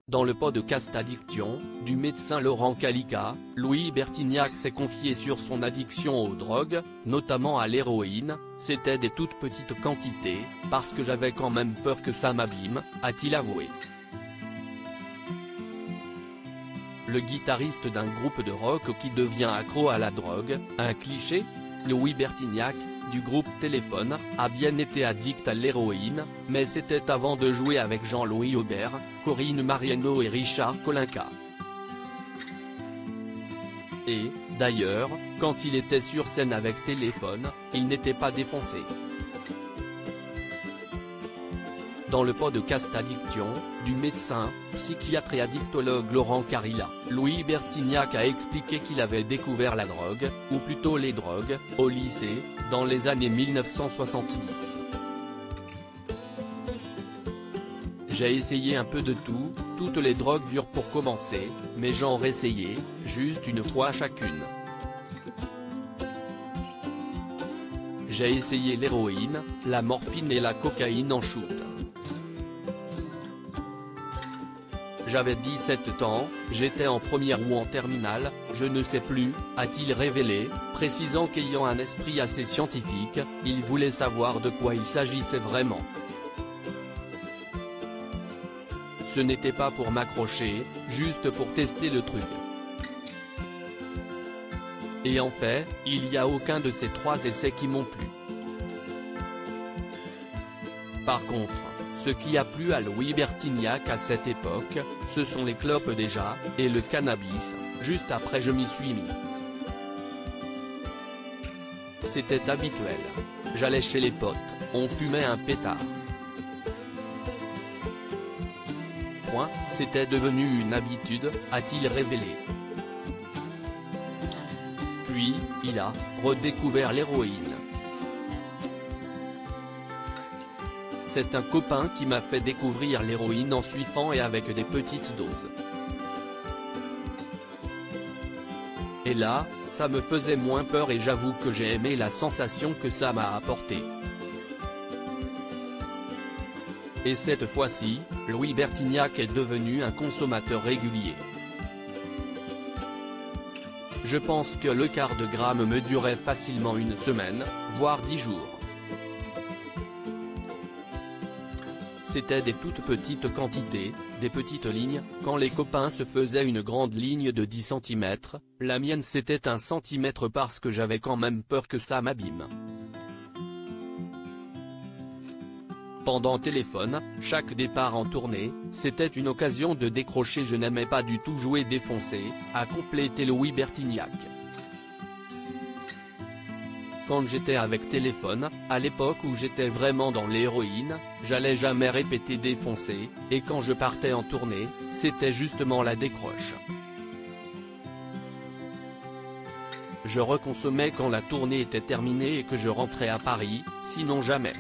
Dans le podcast Addiction, du médecin Laurent Calica, Louis Bertignac s'est confié sur son addiction aux drogues, notamment à l'héroïne. C'était des toutes petites quantités, parce que j'avais quand même peur que ça m'abîme, a-t-il avoué. Le guitariste d'un groupe de rock qui devient accro à la drogue, un cliché? Louis Bertignac, du groupe Téléphone, a bien été addict à l'héroïne, mais c'était avant de jouer avec Jean-Louis Aubert, Corinne Mariano et Richard Kolinka. Et, d'ailleurs, quand il était sur scène avec Téléphone, il n'était pas défoncé. Dans le podcast Addiction, du médecin, psychiatre et addictologue Laurent Calica, Louis Bertignac a expliqué qu'il avait découvert la drogue, ou plutôt les drogues, au lycée, dans les années 1970. J'ai essayé un peu de tout, toutes les drogues dures pour commencer, mais j'en réessayais, juste une fois chacune. J'ai essayé l'héroïne, la morphine et la cocaïne en shoot. J'avais 17 ans, j'étais en première ou en terminale, je ne sais plus, a-t-il révélé, précisant qu'ayant un esprit assez scientifique, il voulait savoir de quoi il s'agissait vraiment. Ce n'était pas pour m'accrocher, juste pour tester le truc. Et en fait, il n'y a aucun de ces trois essais qui m'ont plu. Par contre, ce qui a plu à Louis Bertignac à cette époque, ce sont les clopes déjà, et le cannabis, juste après je m'y suis mis. C'était habituel. J'allais chez les potes, on fumait un pétard. C'était devenu une habitude, a-t-il révélé. Puis, il a redécouvert l'héroïne. C'est un copain qui m'a fait découvrir l'héroïne en suivant et avec des petites doses. Et là, ça me faisait moins peur et j'avoue que j'ai aimé la sensation que ça m'a apporté. Et cette fois-ci, Louis Bertignac est devenu un consommateur régulier. Je pense que le quart de gramme me durait facilement une semaine, voire 10 jours. C'était des toutes petites quantités, des petites lignes, quand les copains se faisaient une grande ligne de 10 cm, la mienne c'était 1 centimètre parce que j'avais quand même peur que ça m'abîme. Pendant Téléphone, chaque départ en tournée, c'était une occasion de décrocher. Je n'aimais pas du tout jouer défoncé, a complété Louis Bertignac. Quand j'étais avec Téléphone, à l'époque où j'étais vraiment dans l'héroïne, j'allais jamais répéter défoncé, et quand je partais en tournée, c'était justement la décroche. Je reconsommais quand la tournée était terminée et que je rentrais à Paris, sinon jamais.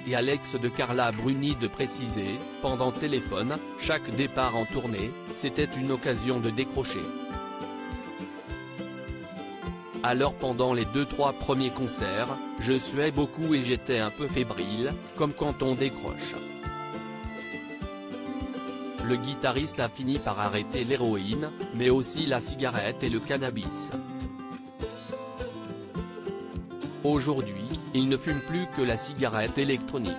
Et Alex de Carla Bruni de préciser, pendant Téléphone, chaque départ en tournée, c'était une occasion de décrocher. Alors pendant les 2-3 premiers concerts, je suais beaucoup et j'étais un peu fébrile, comme quand on décroche. Le guitariste a fini par arrêter l'héroïne, mais aussi la cigarette et le cannabis. Aujourd'hui, il ne fume plus que la cigarette électronique.